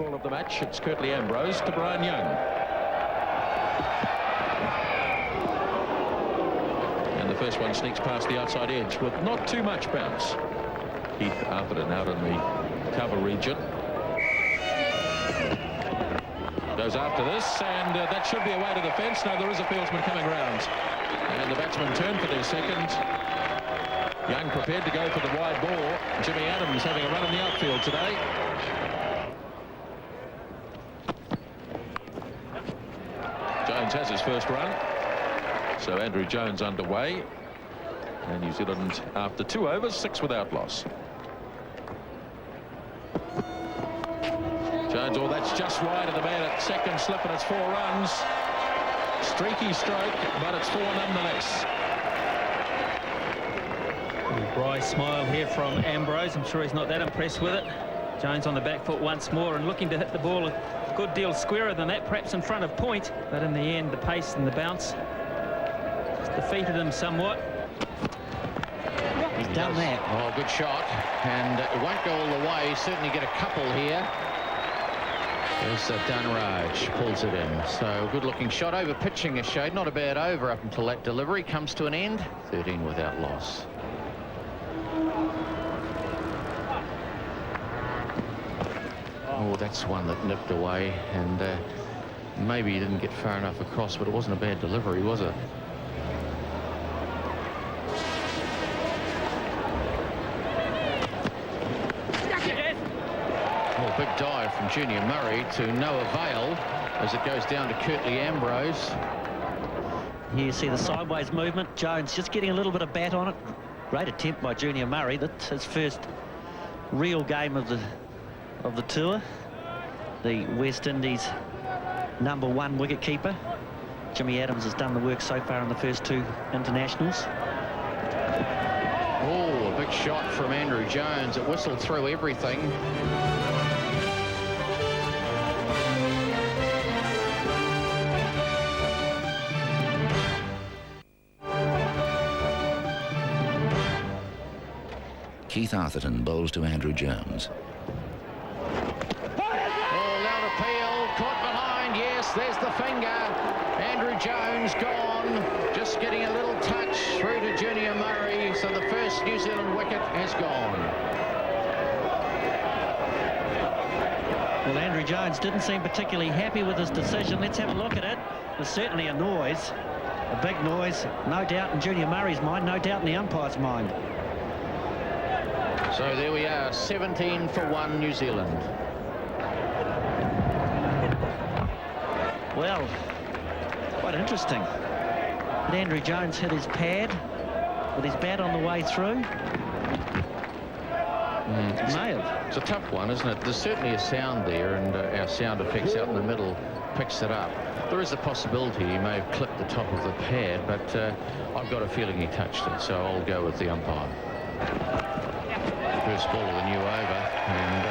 ball of the match. It's Curtly Ambrose to Brian Young. And the first one sneaks past the outside edge with not too much bounce. Keith Arthurton out in the cover region. Goes after this, and that should be away to the fence. No, there is a fieldsman coming round. And the batsmen turn for their second. Young prepared to go for the wide ball. Jimmy Adams having a run in the outfield today. Jones has his first run. So Andrew Jones underway. And New Zealand, after 2 overs, 6 without loss. Jones, oh, that's just wide of the man at second slip, and it's 4 runs. Streaky stroke, but it's 4 nonetheless. A dry smile here from Ambrose. I'm sure he's not that impressed with it. Jones on the back foot once more and looking to hit the ball a good deal squarer than that, perhaps in front of point. But in the end, the pace and the bounce just defeated him somewhat. He's done that. Oh, good shot. And it won't go all the way. Certainly get a couple here. There's Dunraj, pulls it in. So good looking shot, over pitching a shade. Not a bad over up until that delivery comes to an end. 13 without loss. Oh, that's one that nipped away, and maybe he didn't get far enough across, but it wasn't a bad delivery, was it? Big dive from Junior Murray to no avail as it goes down to Curtly Ambrose. Here you see the sideways movement. Jones just getting a little bit of bat on it. Great attempt by Junior Murray. That's his first real game of the tour. The West Indies #1 wicket-keeper. Jimmy Adams has done the work so far in the first 2 internationals. Oh, a big shot from Andrew Jones. It whistled through everything. Keith Arthurton bowls to Andrew Jones. Oh, loud appeal, caught behind, yes, there's the finger. Andrew Jones gone, just getting a little touch through to Junior Murray, so the first New Zealand wicket has gone. Well, Andrew Jones didn't seem particularly happy with his decision. Let's have a look at it. There's certainly a noise, a big noise, no doubt in Junior Murray's mind, no doubt in the umpire's mind. So there we are, 17 for 1 New Zealand. Well, quite interesting. But Andrew Jones hit his pad with his bat on the way through. Nailed. It's a tough one, isn't it? There's certainly a sound there, and our sound effects out in the middle picks it up. There is a possibility he may have clipped the top of the pad, but I've got a feeling he touched it, so I'll go with the umpire. First ball of the new over, and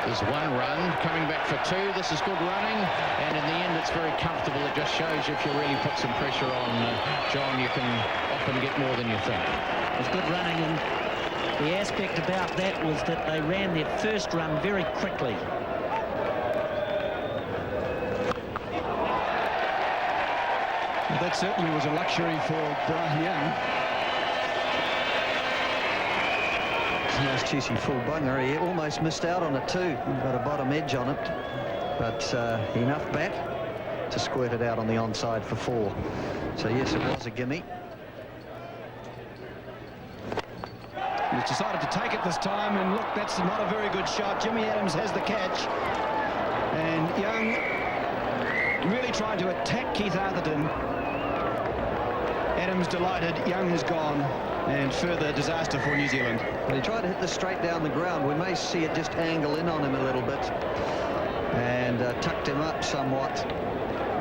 there's 1 run coming back for 2. This is good running, and in the end it's very comfortable. It just shows you if you really put some pressure on, John, you can often get more than you think. It was good running, and the aspect about that was that they ran their first run very quickly. Well, that certainly was a luxury for Brian Young. Nice juicy full bunger. He almost missed out on it too. Got a bottom edge on it, but enough bat to squirt it out on the onside for 4. So yes, it was a gimme. He's decided to take it this time, and look, that's not a very good shot. Jimmy Adams has the catch, and Young really trying to attack Keith Arthurton. Adams delighted, Young is gone, and further disaster for New Zealand. Well, he tried to hit this straight down the ground. We may see it just angle in on him a little bit, and tucked him up somewhat,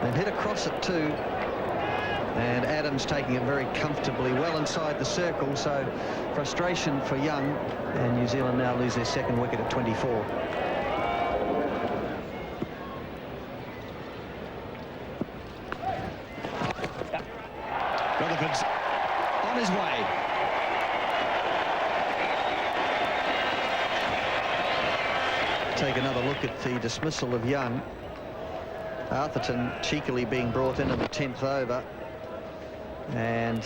and hit across it too. And Adams taking it very comfortably, well inside the circle. So frustration for Young, and New Zealand now lose their 2nd wicket at 24. Rutherford's on his way. take another look at the dismissal of Young. Arthurton cheekily being brought in at the 10th over and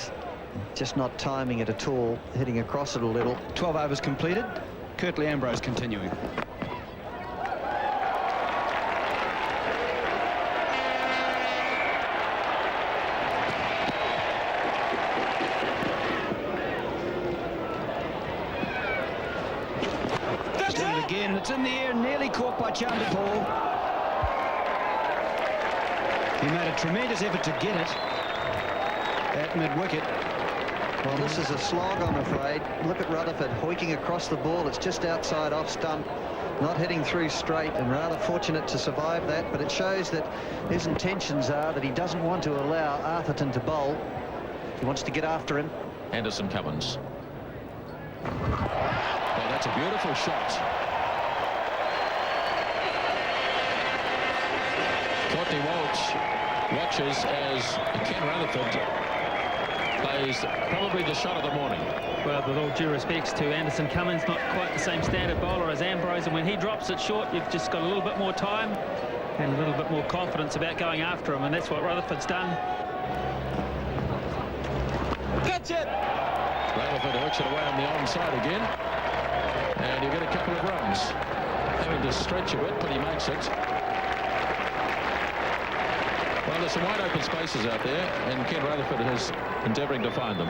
just not timing it at all, hitting across it a little. 12 overs completed. Curtly Ambrose continuing. Again, it's in the air, nearly caught by Chanderpaul. He made a tremendous effort to get it at mid-wicket. Well, this is a slog, I'm afraid. Look at Rutherford hoiking across the ball. It's just outside off stump, not hitting through straight, and rather fortunate to survive that. But it shows that his intentions are that he doesn't want to allow Arthurton to bowl. He wants to get after him. Anderson Cummins. Well, that's a beautiful shot. Courtney Walsh watches as Ken Rutherford plays probably the shot of the morning. Well, with all due respects to Anderson Cummins, not quite the same standard bowler as Ambrose, and when he drops it short, you've just got a little bit more time and a little bit more confidence about going after him, and that's what Rutherford's done. Catch it! Rutherford hooks it away on the onside again, and you get a couple of runs. Having to stretch a bit, but he makes it. Well, there's some wide open spaces out there, and Ken Rutherford is endeavouring to find them.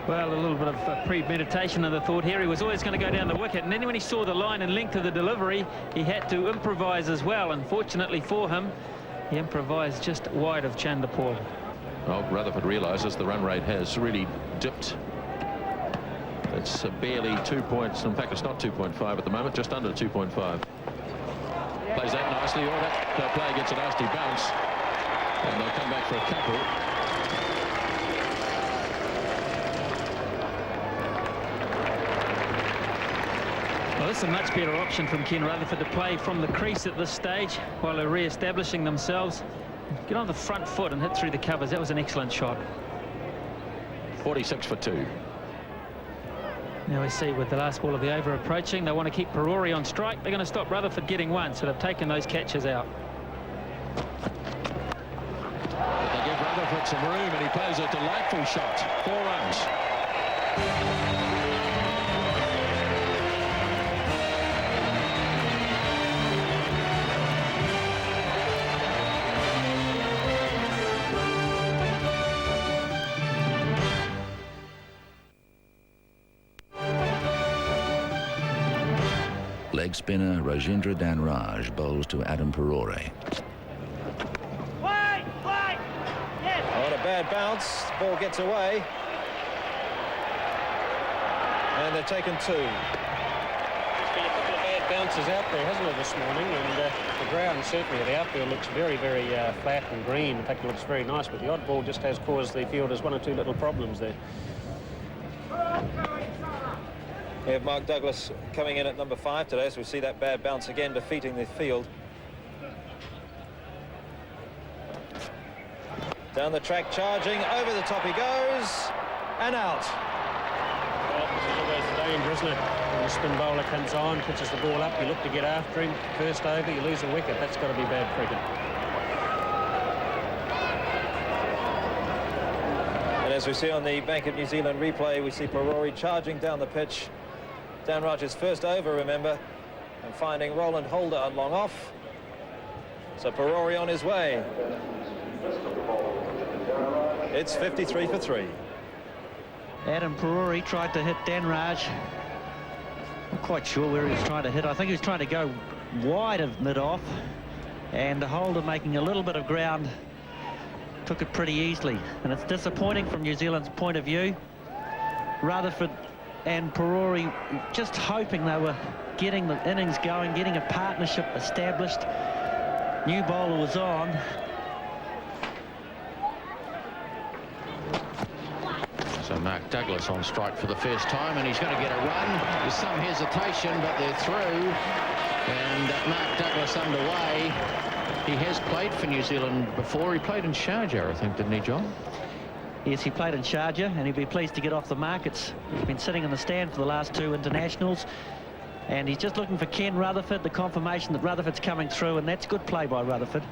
Well, a little bit of premeditation in the thought here. He was always going to go down the wicket, and then when he saw the line and length of the delivery, he had to improvise as well. Unfortunately for him, he improvised just wide of Chanderpaul. Well, Rutherford realises the run rate has really dipped. It's barely 2 points. In fact, it's not 2.5 at the moment, just under 2.5. Plays that nicely. Oh, that play gets a nasty bounce. And they'll come back for a couple. Well, this is a much better option from Ken Rutherford to play from the crease at this stage while they're re-establishing themselves. Get on the front foot and hit through the covers. That was an excellent shot. 46 for 2. Now we see with the last ball of the over approaching, they want to keep Perori on strike. They're going to stop Rutherford getting one, so they've taken those catches out. Rutherford some room, and he plays a delightful shot. 4 runs. Leg spinner Rajendra Danraj bowls to Adam Perore. Bad bounce, ball gets away, and they're taken 2. There's been a couple of bad bounces out there, hasn't it, this morning? And the ground, certainly, the outfield looks very, very flat and green. In fact, it looks very nice, but the odd ball just has caused the fielders 1 or 2 little problems there. We have Mark Douglas coming in at number 5 today, so we see that bad bounce again defeating the field. Down the track, charging, over the top he goes, and out. Well, it's always a danger, isn't it? When the spin bowler comes on, pitches the ball up, you look to get after him, first over, you lose a wicket. That's got to be bad cricket. And as we see on the Bank of New Zealand replay, we see Perori charging down the pitch. Danraj's first over, remember, and finding Roland Holder on long off. So Perori on his way. It's 53 for 3. Adam Perori tried to hit Danraj. Not quite sure where he was trying to hit. I think he was trying to go wide of mid-off, and the Holder making a little bit of ground took it pretty easily, and it's disappointing from New Zealand's point of view. Rutherford and Perori just hoping they were getting the innings going, getting a partnership established. New bowler was on. So Mark Douglas on strike for the first time, and he's going to get a run. There's some hesitation, but they're through. And Mark Douglas underway. He has played for New Zealand before. He played in Sharjah, I think, didn't he, John? Yes, he played in Sharjah, and he'd be pleased to get off the markets. He's been sitting in the stand for the last 2 internationals. And he's just looking for Ken Rutherford, the confirmation that Rutherford's coming through, and that's good play by Rutherford.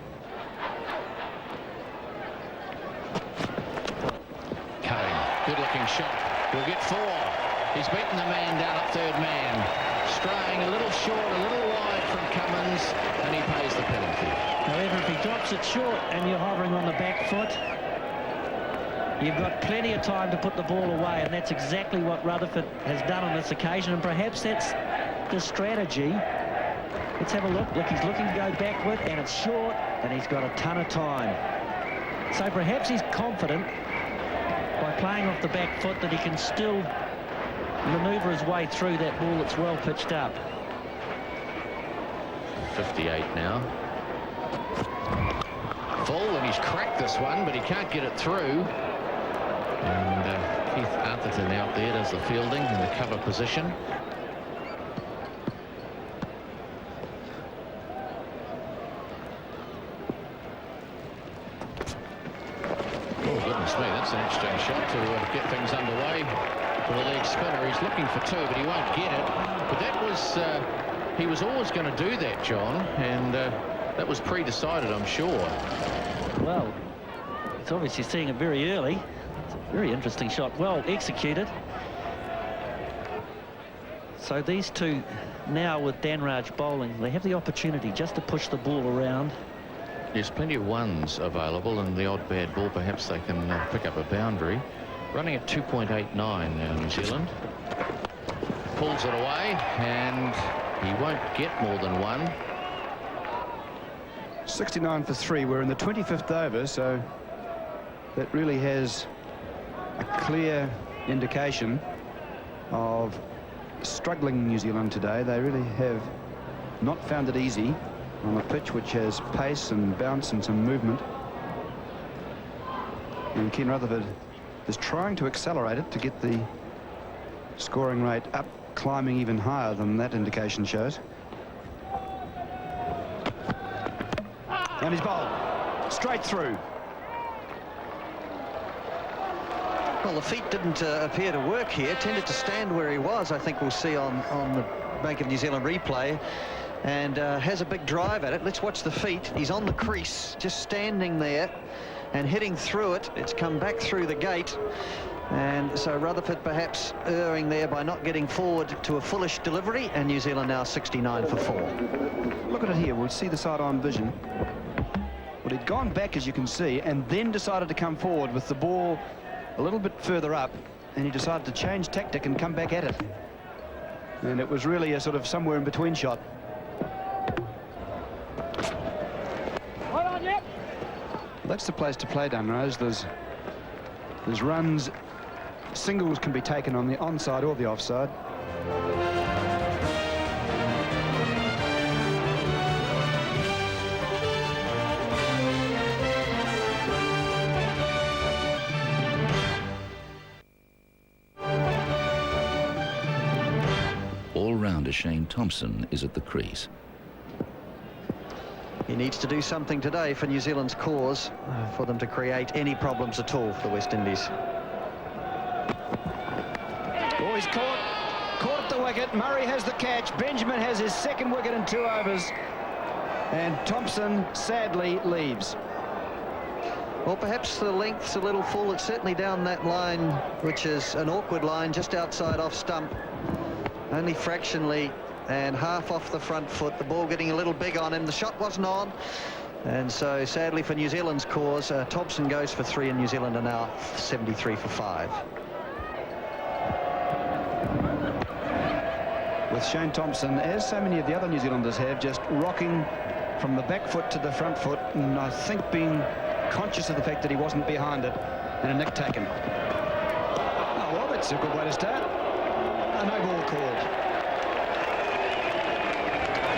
Cutting, good-looking shot. We'll get 4. He's beaten the man down at third man. Straying a little short, a little wide from Cummins, and he pays the penalty. However, if he drops it short and you're hovering on the back foot, you've got plenty of time to put the ball away, and that's exactly what Rutherford has done on this occasion, and perhaps that's the strategy. Let's have a look. Look, he's looking to go backward, and it's short, and he's got a ton of time. So perhaps he's confident by playing off the back foot that he can still manoeuvre his way through that ball that's well pitched up. 58 now. Full, and he's cracked this one, but he can't get it through. And Keith Arthurton out there does the fielding in the cover position. Oh, goodness me, that's an interesting shot to get things underway for the leg spinner. He's looking for 2, but he won't get it. But that was, he was always going to do that, John, and that was pre-decided, I'm sure. Well, it's obviously seeing it very early. It's a very interesting shot, well executed. So these two now with Danraj bowling, they have the opportunity just to push the ball around. There's plenty of ones available, and the odd bad ball, perhaps they can pick up a boundary. Running at 2.89 now, New Zealand. Pulls it away, and he won't get more than 1. 69 for 3. We're in the 25th over, so that really has a clear indication of struggling New Zealand today. They really have not found it easy on a pitch which has pace and bounce and some movement. And Ken Rutherford is trying to accelerate it to get the scoring rate up, climbing even higher than that indication shows. And he's bowled straight through. Well, the feet didn't appear to work here. Tended to stand where he was, I think we'll see on the Bank of New Zealand replay. And has a big drive at it. Let's watch the feet. He's on the crease, just standing there and hitting through it. It's come back through the gate. And so Rutherford perhaps erring there by not getting forward to a fullish delivery, and New Zealand now 69 for 4. Look at it here. We'll see the side-on vision. Well, he'd gone back, as you can see, and then decided to come forward with the ball a little bit further up, and he decided to change tactic and come back at it. And it was really a sort of somewhere in between shot. That's the place to play, Dunrose. There's runs. Singles can be taken on the onside or the offside. All-rounder Shane Thompson is at the crease. He needs to do something today for New Zealand's cause, for them to create any problems at all for West Indies. Oh, he's caught at the wicket. Murray has the catch. Benjamin has his second wicket in 2 overs. And Thompson sadly leaves. Well, perhaps the length's a little full. It's certainly down that line, which is an awkward line just outside off stump. Only fractionally and half off the front foot. The ball getting a little big on him. The shot wasn't on. And so sadly for New Zealand's cause, Thompson goes for 3 and New Zealand are now 73 for 5. With Shane Thompson, as so many of the other New Zealanders have, just rocking from the back foot to the front foot, and I think being conscious of the fact that he wasn't behind it, and a nick taken. Oh, well, that's a good way to start. A no ball called.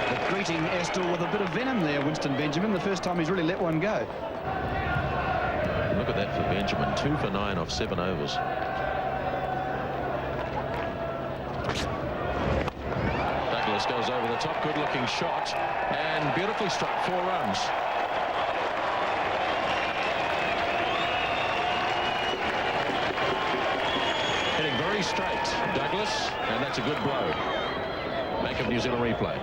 But greeting Astle with a bit of venom there, Winston Benjamin, the first time he's really let one go. Look at that for Benjamin, 2 for 9 off 7 overs. Douglas goes over the top, good-looking shot, and beautifully struck, 4 runs. Hitting very straight, Douglas, and that's a good blow. Bank of New Zealand replay.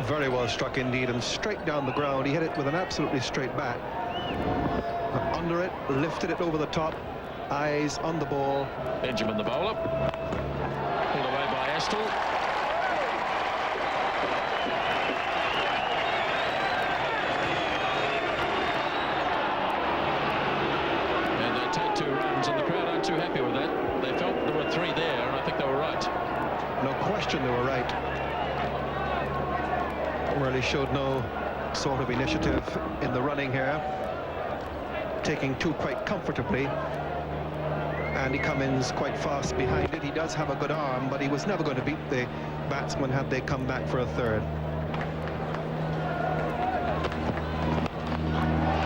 Very well struck indeed, and straight down the ground. He hit it with an absolutely straight bat. Under it, lifted it over the top, eyes on the ball. Benjamin, the bowler, pulled away by Astle. And they take 2 runs, and the crowd aren't too happy with that. They felt there were 3 there, and I think they were right. No question they were right. Really showed no sort of initiative in the running here, taking 2 quite comfortably. Andy Cummins quite fast behind it. He does have a good arm, but he was never going to beat the batsmen had they come back for a 3rd.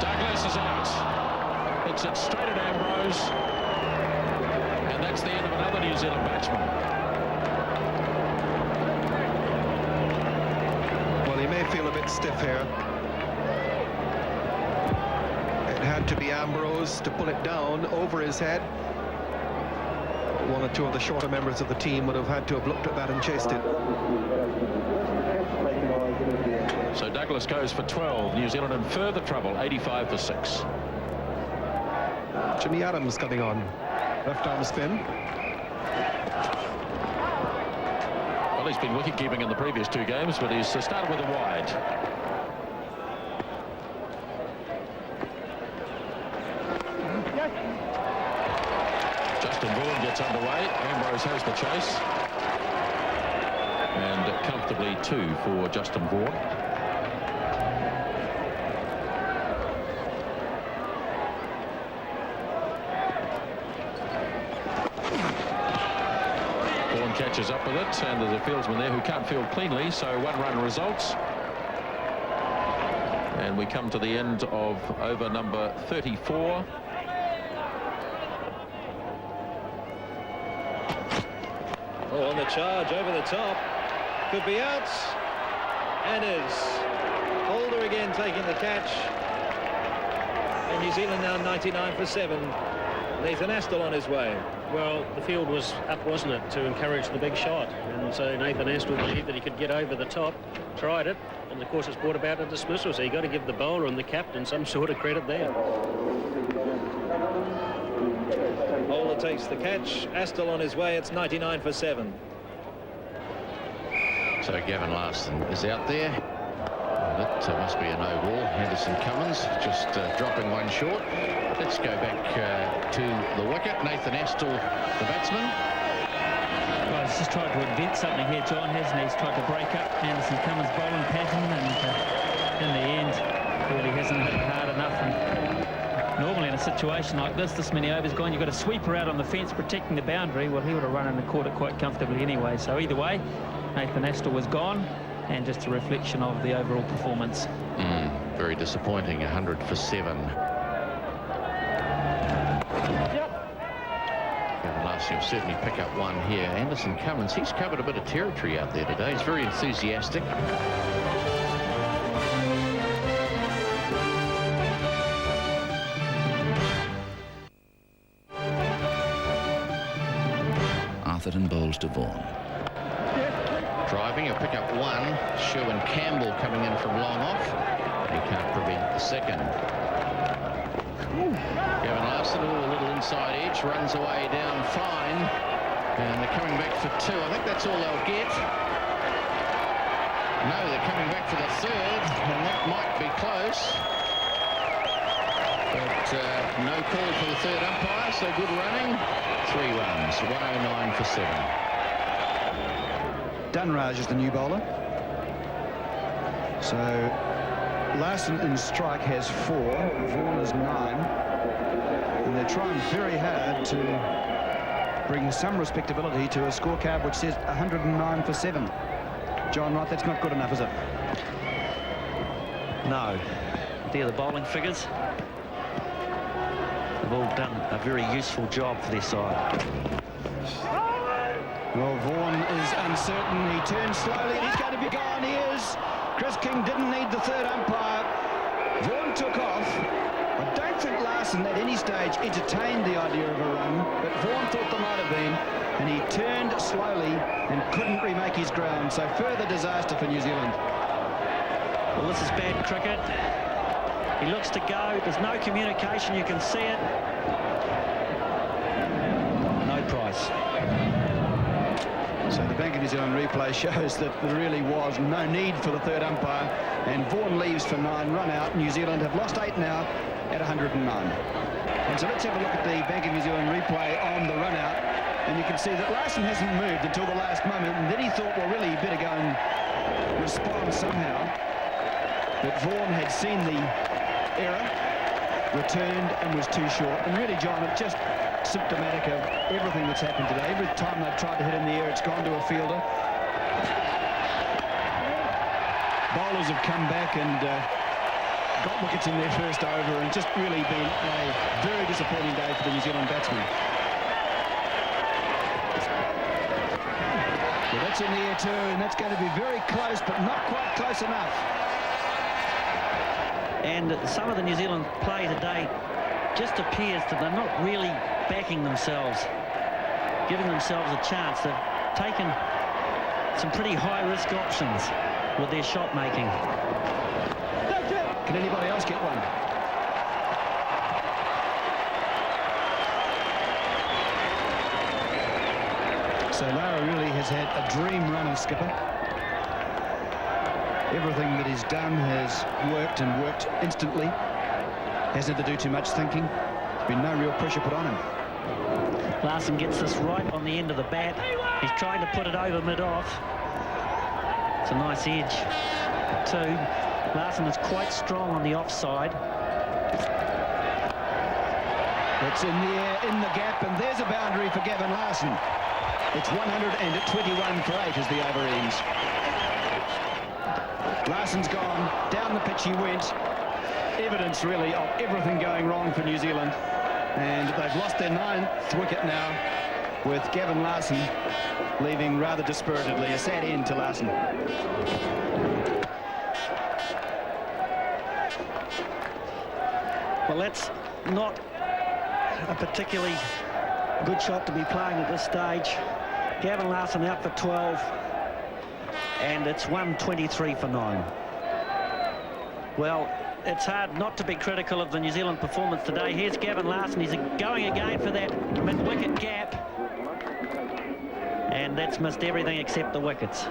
Douglas is out. It's it straight at Ambrose, and that's the end of another New Zealand batsman. He may feel a bit stiff here. It had to be Ambrose to pull it down over his head. 1 or 2 of the shorter members of the team would have had to have looked at that and chased it. So Douglas goes for 12. New Zealand in further trouble, 85 for 6. Jimmy Adams coming on. Left arm spin. Well, he's been wicket-keeping in the previous 2 games, but he's started with a wide. Justin Vaughan gets underway. Ambrose has the chase. And comfortably 2 for Justin Vaughan. Catches up with it, and there's a fieldsman there who can't field cleanly, so 1 run results. And we come to the end of over number 34. Oh, on the charge over the top. Could be out. And is. Holder again taking the catch. And New Zealand now 99 for 7. Nathan Astle on his way. Well, the field was up, wasn't it, to encourage the big shot, and so Nathan Astle believed that he could get over the top, tried it, and of course it's brought about a dismissal, so you've got to give the bowler and the captain some sort of credit there. Holder takes the catch. Astle on his way. It's 99 for 7. So Gavin Larson is out there. That must be a no ball. Henderson Cummins just dropping 1 short. Let's go back to the wicket. Nathan Astle, the batsman. Well, he's just tried to invent something here, John, hasn't he? He's tried to break up Anderson Cummins' bowling pattern, and in the end, really hasn't hard enough. And normally in a situation like this many overs gone, you've got a sweeper out on the fence protecting the boundary. Well, he would have run in and caught it quite comfortably anyway. So either way, Nathan Astle was gone, and just a reflection of the overall performance. Very disappointing, 100 for 7. Gavin Larson will certainly pick up 1 here. Anderson Cummins, he's covered a bit of territory out there today. He's very enthusiastic. Arthurton bowls to Vaughan. Driving, he'll pick up 1. Sherwin Campbell coming in from long off. He can't prevent the 2nd. Gavin Larson, a little inside edge, runs away down fine. And they're coming back for 2. I think that's all they'll get. No, they're coming back for the 3rd, and that might be close. But no call for the 3rd umpire, so good running. 3 runs, 109 for 7. Dunraj is the new bowler. So Larson in strike has 4, Vaughan is 9, and they're trying very hard to bring some respectability to a scorecard which says 109 for 7. John Wright, that's not good enough, is it? No. They're the bowling figures. They've all done a very useful job for their side. Well, Vaughan is uncertain. He turns slowly and he's going to be gone. He is. Chris King didn't need the 3rd umpire. Vaughan took off. I don't think Larson at any stage entertained the idea of a run, but Vaughan thought there might have been, and he turned slowly and couldn't remake his ground. So further disaster for New Zealand. Well, this is bad cricket. He looks to go. There's no communication. You can see it. No price. So the Bank of New Zealand replay shows that there really was no need for the third umpire, and Vaughan leaves for 9, run out. New Zealand have lost 8 now at 109. And so let's have a look at the Bank of New Zealand replay on the run out, and you can see that Larson hasn't moved until the last moment, and then he thought, well, really, he better go and respond somehow. But Vaughan had seen the error, returned, and was too short. And really, John, it's just symptomatic of everything that's happened today. Every time they've tried to hit in the air, it's gone to a fielder. Bowlers have come back and got wickets in their first over, and just really been a very disappointing day for the New Zealand batsmen. Well, that's in the air too, and that's going to be very close, but not quite close enough. And some of the New Zealand play today just appears that they're not really backing themselves, giving themselves a chance. They've taken some pretty high-risk options with their shot making. Can anybody else get one? So Lara really has had a dream run as skipper. Everything that he's done has worked, and worked instantly. Hasn't had to do too much thinking. There's been no real pressure put on him. Larson gets this right on the end of the bat. He's trying to put it over mid-off. It's a nice edge too. Larson is quite strong on the offside. It's in the air, in the gap, and there's a boundary for Gavin Larson. It's 121 for 8 as the over ends. Larson's gone, down the pitch he went. Evidence really of everything going wrong for New Zealand, and they've lost their 9th wicket now, with Gavin Larson leaving rather dispiritedly. A sad end to Larson. Well, that's not a particularly good shot to be playing at this stage. Gavin Larson out for 12, and it's 123 for 9. Well, it's hard not to be critical of the New Zealand performance today. Here's Gavin Larson. He's going again for that mid-wicket gap, and that's missed everything except the wickets.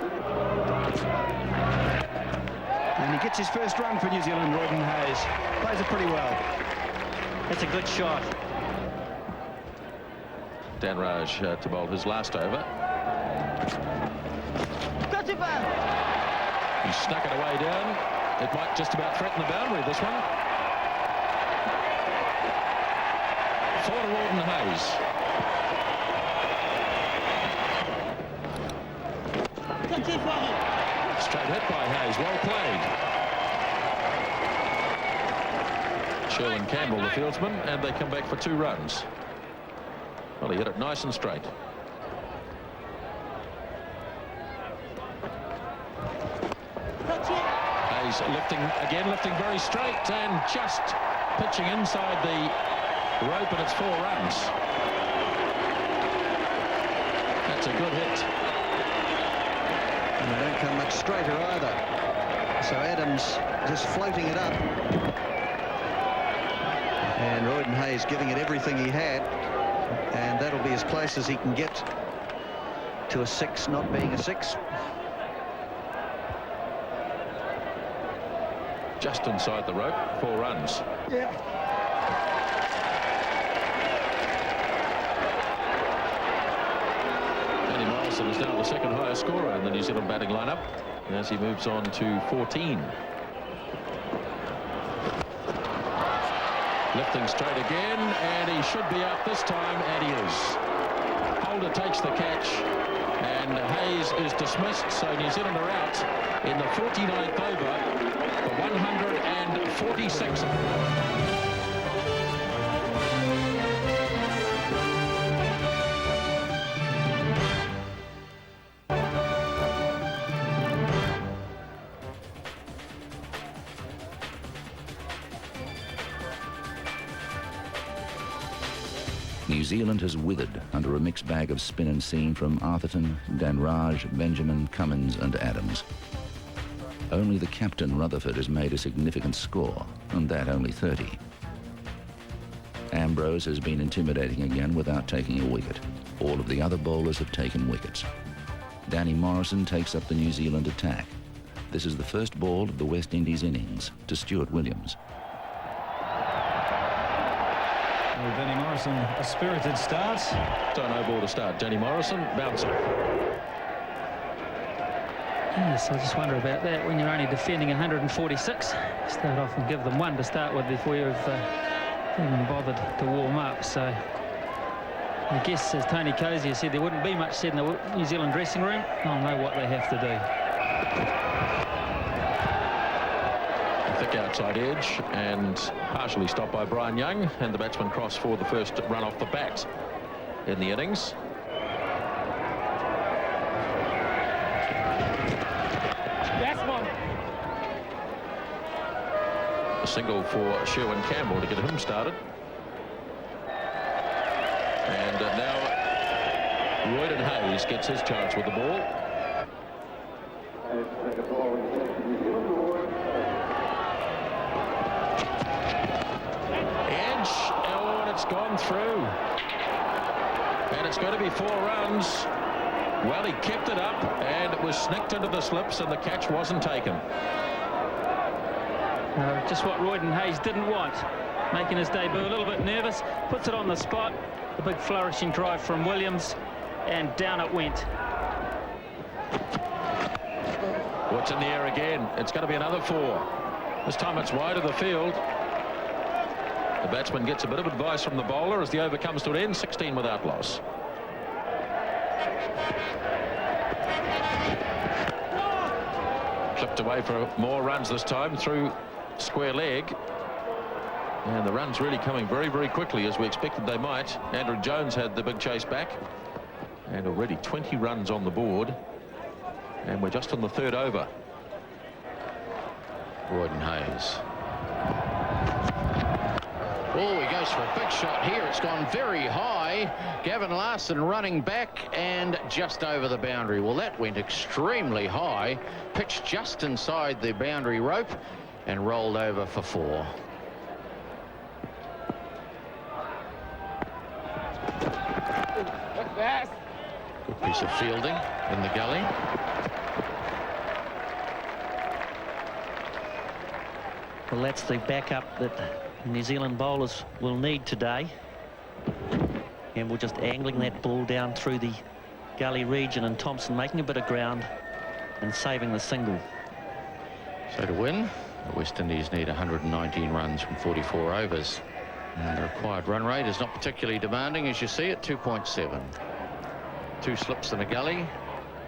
And he gets his first run for New Zealand. Roydon Hayes plays it pretty well. That's a good shot. Dan Raj to bowl his last over. He snuck it away down. It might just about threaten the boundary, this one. For Roydon Hayes. Straight hit by Hayes. Well played. Sherwin Campbell, the fieldsman, and they come back for 2 runs. Well, he hit it nice and straight. Hayes lifting again, lifting very straight, and just pitching inside the rope, and it's 4 runs. That's a good hit. And they don't come much straighter either. So Adams just floating it up. And Roydon Hayes giving it everything he had. And that'll be as close as he can get to a 6 not being a 6. Just inside the rope, 4 runs. Yeah. Danny Morrison is now the 2nd highest scorer in the New Zealand batting lineup as he moves on to 14. Lifting straight again, and he should be out this time, and he is. Holder takes the catch, and Hayes is dismissed, so New Zealand are out in the 49th over for 146. New Zealand has withered under a mixed bag of spin and seam from Arthurton, Danraj, Benjamin, Cummins and Adams. Only the captain, Rutherford, has made a significant score, and that only 30. Ambrose has been intimidating again without taking a wicket. All of the other bowlers have taken wickets. Danny Morrison takes up the New Zealand attack. This is the first ball of the West Indies innings to Stuart Williams. Well, Danny Morrison, a spirited start. So no ball to start. Danny Morrison, bouncer. Yes, I just wonder about that when you're only defending 146. Start off and give them one to start with before you've even bothered to warm up. So I guess, as Tony Cozier said, there wouldn't be much said in the New Zealand dressing room. They'll know what they have to do. Thick outside edge and partially stopped by Brian Young, and the batsman crossed for the first run off the bat in the innings. A single for Sherwin Campbell to get him started. And now Roydon Hayes gets his chance with the ball. Edge, oh, and it's gone through. And it's going to be 4 runs. Well, he kept it up, and it was snicked into the slips, and the catch wasn't taken. Just what Roydon Hayes didn't want. Making his debut a little bit nervous. Puts it on the spot. The big flourishing drive from Williams, and down it went. What's in the air again? It's going to be another 4. This time it's wide of the field. The batsman gets a bit of advice from the bowler as the over comes to an end. 16 without loss. Clipped away for more runs this time through square leg. And the runs really coming very, very quickly, as we expected they might. Andrew Jones had the big chase back. And already 20 runs on the board. And we're just on the 3rd over. Roydon Hayes. Oh, he goes for a big shot here. It's gone very high. Gavin Larson running back and just over the boundary. Well, that went extremely high. Pitched just inside the boundary rope and rolled over for 4. Good piece of fielding in the gully. Well, that's the backup that New Zealand bowlers will need today. And we're just angling that ball down through the gully region, and Thompson making a bit of ground and saving the single. So to win, the West Indies need 119 runs from 44 overs. And the required run rate is not particularly demanding, as you see, at 2.7. 2 slips in the gully.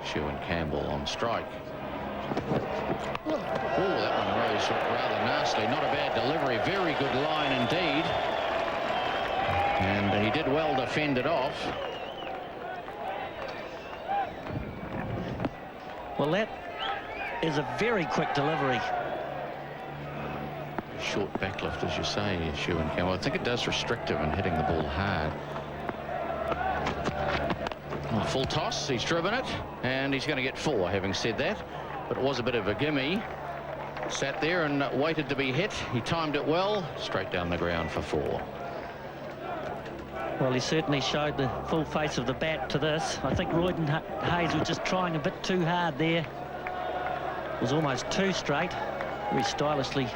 Sherwin Campbell on strike. Oh, that one rose rather nastily. Not a bad delivery. Very good line indeed. And he did well to fend it off. Well, that is a very quick delivery. Short backlift, as you say, Sherwin Campbell. I think it does restrict him in hitting the ball hard. Oh, full toss. He's driven it, and he's going to get 4, having said that. But it was a bit of a gimme. Sat there and waited to be hit. He timed it well. Straight down the ground for 4. Well, he certainly showed the full face of the bat to this. I think Roydon Hayes was just trying a bit too hard there. It was almost too straight. Very stylishly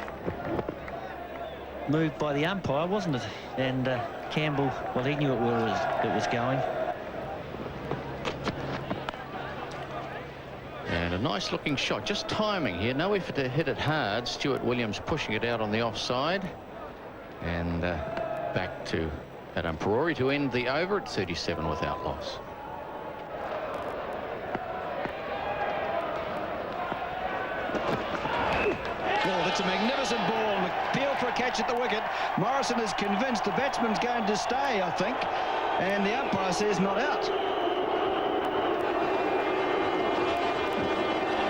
moved by the umpire, wasn't it? And Campbell, well, he knew it was going. And a nice looking shot, just timing here. No effort to hit it hard. Stuart Williams pushing it out on the offside. And back to Adam Perori to end the over at 37 without loss. Well, that's a magnificent ball. An appeal for a catch at the wicket. Morrison is convinced the batsman's going to stay, I think. And the umpire says not out.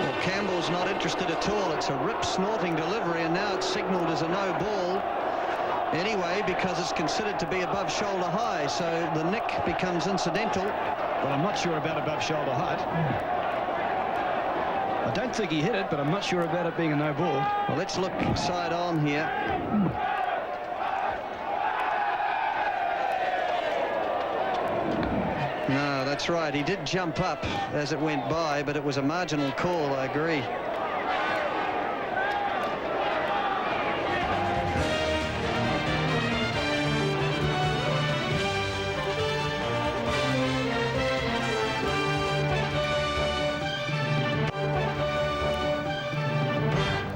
Well, Campbell's not interested at all. It's a rip-snorting delivery, and now it's signalled as a no ball. anyway, because it's considered to be above shoulder high, so the nick becomes incidental. Well, I'm not sure about above shoulder height. I don't think he hit it, but I'm not sure about it being a no ball. Well, let's look side on here. No, that's right. He did jump up as it went by, but it was a marginal call, I agree.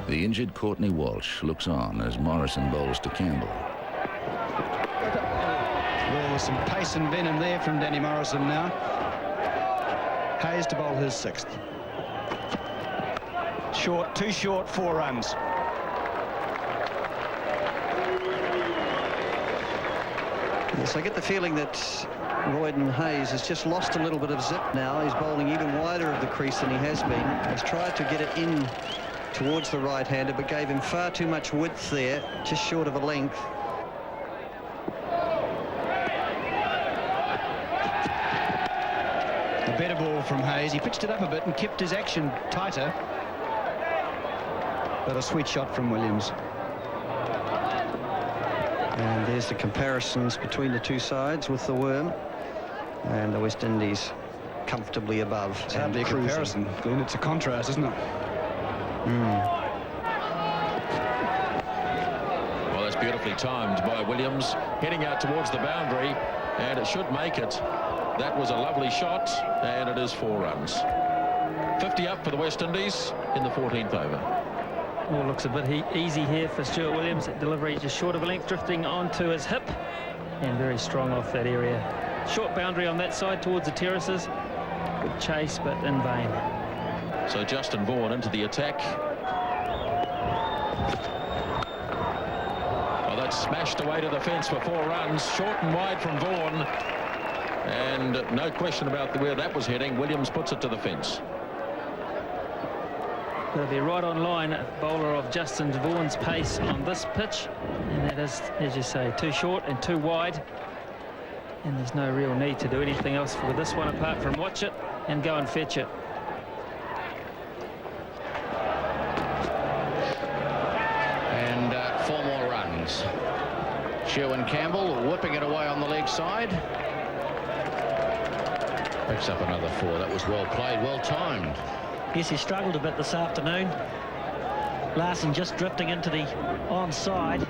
The injured Courtney Walsh looks on as Morrison bowls to Campbell. Well, there's some pace and venom there from Danny Morrison now. Hayes to bowl his 6th. Short, too short, 4 runs. Yes, I get the feeling that Roydon Hayes has just lost a little bit of zip now. He's bowling even wider of the crease than he has been. He's tried to get it in towards the right-hander, but gave him far too much width there, just short of a length. A better ball from Hayes. He pitched it up a bit and kept his action tighter. But a sweet shot from Williams. And there's the comparisons between the two sides with the worm. And the West Indies comfortably above. It's hardly a comparison, Glenn. It's a contrast, isn't it? Well, that's beautifully timed by Williams, heading out towards the boundary, and it should make it. That was a lovely shot, and it is 4 runs. 50 up for the West Indies in the 14th over. All looks a bit easy here for Stuart Williams. That delivery just short of a length, drifting onto his hip, and very strong off that area. Short boundary on that side towards the terraces. Good chase, but in vain. So Justin Vaughan into the attack. Well, that's smashed away to the fence for 4 runs. Short and wide from Vaughan. And no question about where that was heading. Williams puts it to the fence. They'll be right on line, bowler of Justin Vaughan's pace on this pitch. And that is, as you say, too short and too wide. And there's no real need to do anything else for this one apart from watch it and go and fetch it. And 4 more runs. Sherwin Campbell whipping it away on the leg side. Picks up another 4. That was well played, well timed. Yes, he struggled a bit this afternoon. Larson just drifting into the onside.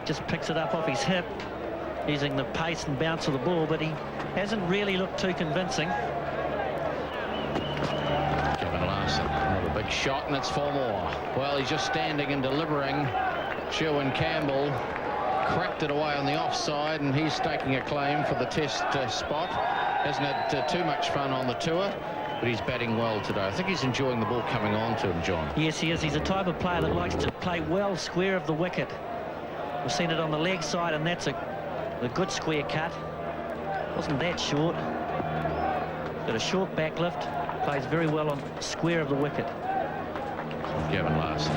Just picks it up off his hip, using the pace and bounce of the ball, but he hasn't really looked too convincing. Kevin Larson, another big shot, and it's 4 more. Well, he's just standing and delivering. Sherwin Campbell cracked it away on the offside, and he's staking a claim for the test spot. Hasn't had too much fun on the tour, but he's batting well today. I think he's enjoying the ball coming on to him, John. Yes, he is. He's a type of player that likes to play well square of the wicket. We've seen it on the leg side, and that's a good square cut. Wasn't that short. Got a short back lift. Plays very well on square of the wicket. Kevin Larson.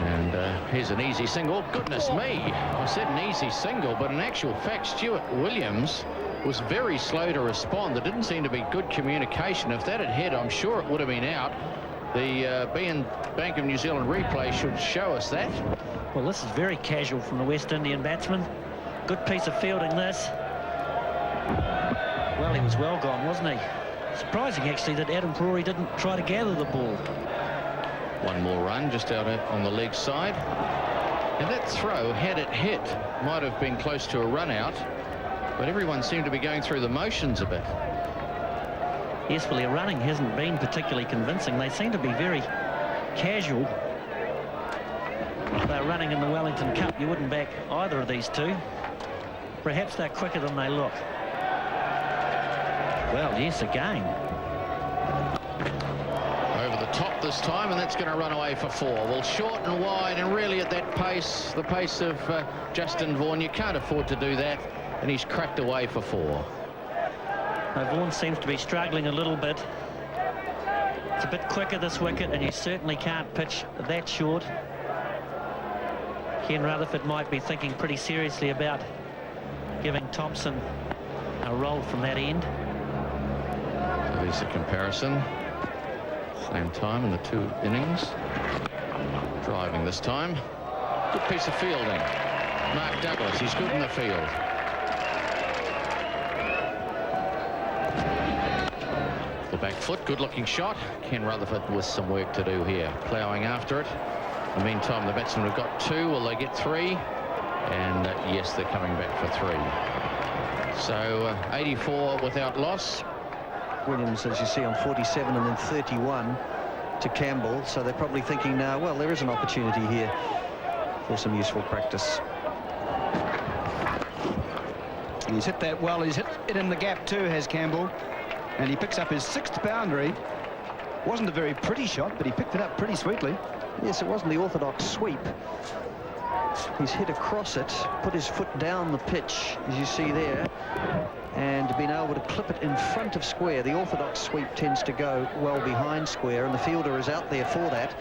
And here's an easy single. Goodness me, I said an easy single, but in actual fact, Stuart Williams was very slow to respond. There didn't seem to be good communication. If that had hit, I'm sure it would have been out. The Bank of New Zealand replay should show us that. Well, this is very casual from the West Indian batsman. Good piece of fielding, this. Well, he was well gone, wasn't he? Surprising, actually, that Adam Rory didn't try to gather the ball. 1 more run just out on the leg side. And that throw, had it hit, might have been close to a run out, but everyone seemed to be going through the motions a bit. Yes, well, their running hasn't been particularly convincing. They seem to be very casual. They're running in the Wellington Cup. You wouldn't back either of these two. Perhaps they're quicker than they look. Well, yes, again. Over the top this time, and that's going to run away for 4. Well, short and wide, and really at that pace, the pace of Justin Vaughan, you can't afford to do that, and he's cracked away for 4. Now, Vaughan seems to be struggling a little bit. It's a bit quicker, this wicket, and you certainly can't pitch that short. Ken Rutherford might be thinking pretty seriously about giving Thompson a roll from that end. There's the comparison. Same time in the two innings. Driving this time. Good piece of fielding. Mark Douglas, he's good in the field. The back foot, good looking shot. Ken Rutherford with some work to do here. Ploughing after it. In the meantime, the batsmen have got 2. Will they get 3? And yes, they're coming back for 3. So 84 without loss. Williams, as you see, on 47 and then 31 to Campbell. So they're probably thinking now, well, there is an opportunity here for some useful practice. He's hit that well. He's hit it in the gap too, has Campbell. And he picks up his 6th boundary. Wasn't a very pretty shot, but he picked it up pretty sweetly. Yes, it wasn't the orthodox sweep. He's hit across it, put his foot down the pitch, as you see there, and been able to clip it in front of square. The orthodox sweep tends to go well behind square, and the fielder is out there for that.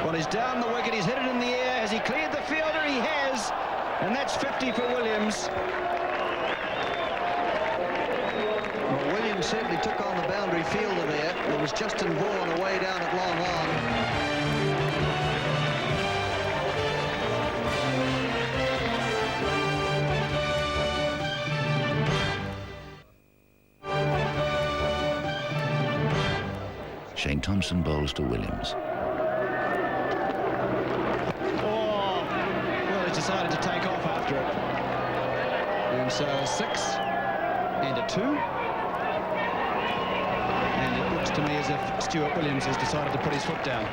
Well, he's down the wicket. He's hit it in the air. Has he cleared the fielder? He has. And that's 50 for Williams. Well, Williams certainly took on the boundary fielder there. There was Justin Vaughan away down at long on. Shane Thompson bowls to Williams. Oh, well, he's decided to take off after it. And so a 6 and a 2. And it looks to me as if Stuart Williams has decided to put his foot down.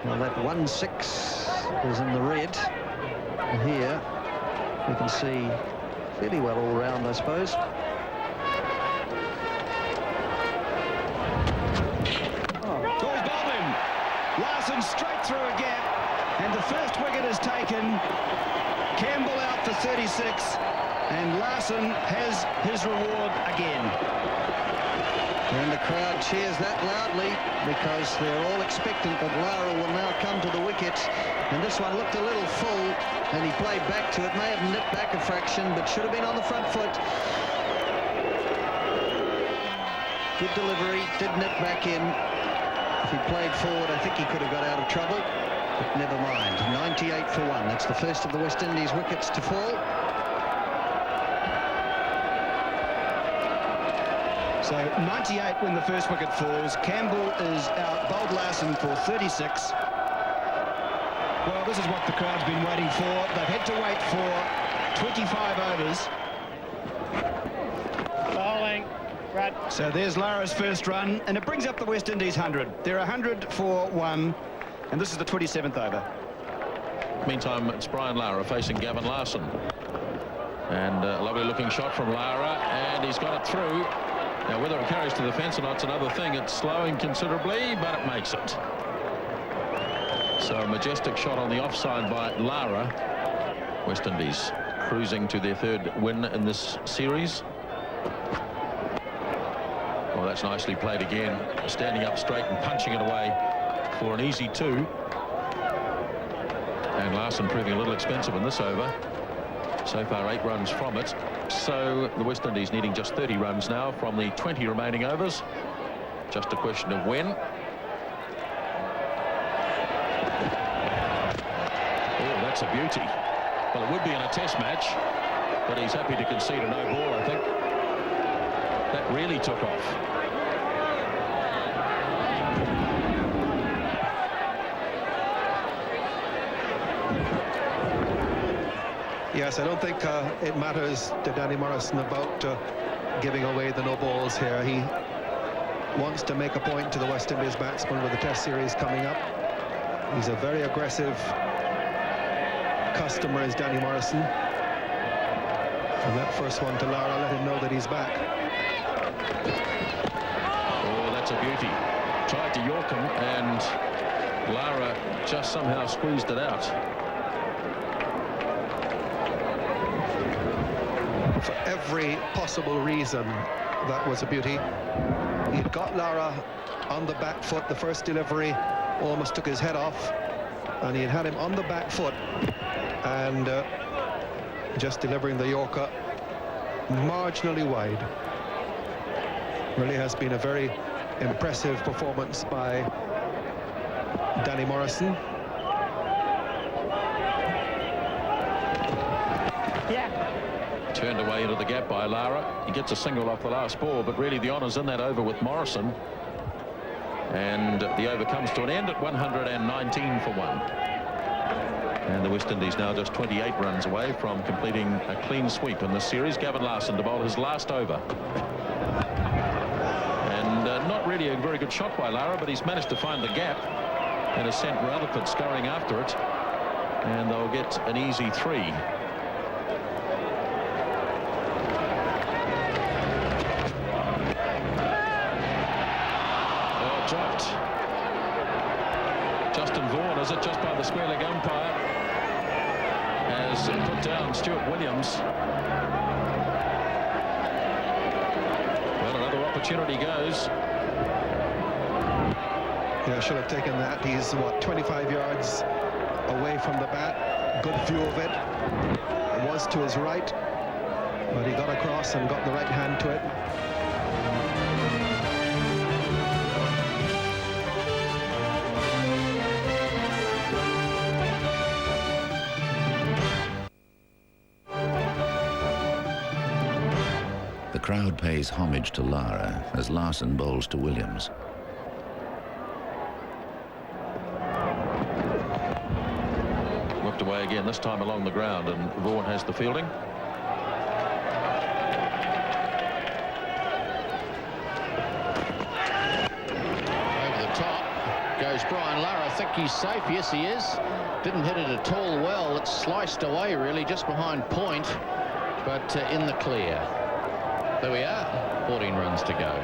Well, that 1-6 is in the red. And here we can see fairly well all round, I suppose. Straight through a gap, and the first wicket is taken. Campbell out for 36, and Larson has his reward again. And the crowd cheers that loudly because they're all expectant that Lara will now come to the wicket. And this one looked a little full, and he played back to it. May have nipped back a fraction, but should have been on the front foot. Good delivery, did nip back in. If he played forward, I think he could have got out of trouble, but never mind. 98 for 1. That's the first of the West Indies wickets to fall. So 98 when the first wicket falls. Campbell is out, bowled Larson for 36. Well, this is what the crowd's been waiting for. They've had to wait for 25 overs. Bowling. Right. So there's Lara's first run, and it brings up the West Indies 100. They're 100 for 1, and this is the 27th over. Meantime, it's Brian Lara facing Gavin Larson. And a lovely looking shot from Lara, and he's got it through. Now, whether it carries to the fence or not, it's another thing. It's slowing considerably, but it makes it. So a majestic shot on the offside by Lara. West Indies cruising to their 3rd win in this series. Well, that's nicely played again. Standing up straight and punching it away for an easy 2. And Larson proving a little expensive in this over. So far 8 runs from it. So the West Indies needing just 30 runs now from the 20 remaining overs. Just a question of when. Oh, that's a beauty. Well, it would be in a test match, but he's happy to concede a no ball, I think. That really took off. Yes, I don't think it matters to Danny Morrison about giving away the no balls here. He wants to make a point to the West Indies batsman with the Test series coming up. He's a very aggressive customer, is Danny Morrison. And that first one to Lara let him know that he's back. Oh, that's a beauty. Tried to york him, and Lara just somehow squeezed it out. For every possible reason, that was a beauty. He'd got Lara on the back foot. The first delivery almost took his head off, and he had him on the back foot, and just delivering the Yorker marginally wide. Really has been a very impressive performance by Danny Morrison. Turned away into the gap by Lara. He gets a single off the last ball, but really the honours in that over with Morrison. And the over comes to an end at 119 for 1. And the West Indies now just 28 runs away from completing a clean sweep in this series. Gavin Larson to bowl his last over. And not really a very good shot by Lara, but he's managed to find the gap and has sent Rutherford scurrying after it. And they'll get an easy 3. Is it just by the square leg umpire has put down Stuart Williams. Well, another opportunity goes. Yeah, should have taken that. He's what, 25 yards away from the bat. Good view of it. It was to his right, but he got across and got the right hand to it. The crowd pays homage to Lara as Larson bowls to Williams. Whipped away again, this time along the ground, and Vaughan has the fielding. Over the top goes Brian Lara. I think he's safe. Yes, he is. Didn't hit it at all well. It's sliced away, really, just behind point, but in the clear. There we are, 14 runs to go.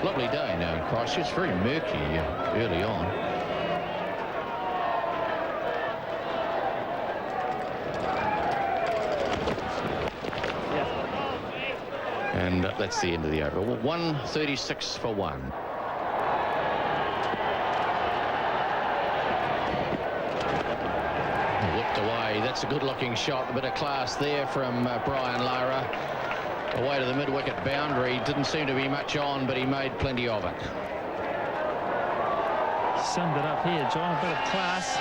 Lovely day now in Christchurch. It's very murky early on. And that's the end of the over. 136 for 1. Whipped away. That's a good-looking shot. A bit of class there from Brian Lara. Away to the mid-wicket boundary. Didn't seem to be much on, but he made plenty of it. Summed it up here, John. A bit of class.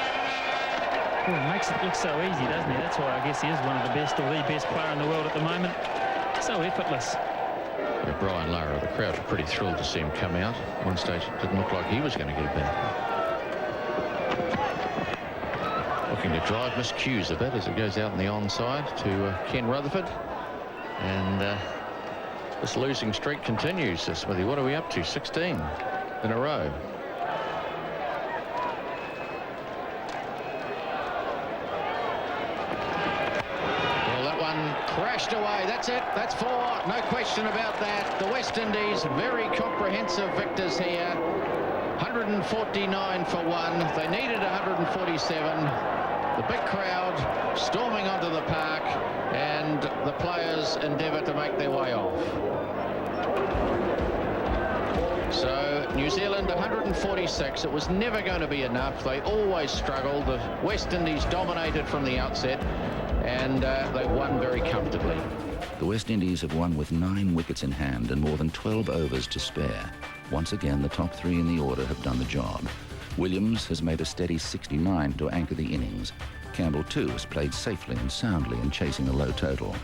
Oh, it makes it look so easy, doesn't he? That's why I guess he is one of the best, or the best player in the world at the moment. So effortless. Yeah, Brian Lara, the crowd were pretty thrilled to see him come out. One stage it didn't look like he was going to get a bat. Looking to drive miscues a bit as it goes out on the onside to Ken Rutherford. And this losing streak continues, Smithy. What are we up to? 16 in a row. Well, that one crashed away. That's it. That's 4. No question about that. The West Indies, very comprehensive victors here. 149 for 1. They needed 147. The big crowd storming onto the park, and the players endeavour to make their way off. So New Zealand 146. It was never going to be enough. They always struggled. The West Indies dominated from the outset, and they won very comfortably. The West Indies have won with 9 wickets in hand and more than 12 overs to spare. Once again, the top 3 in the order have done the job. Williams has made a steady 69 to anchor the innings. Campbell, too, has played safely and soundly in chasing a low total.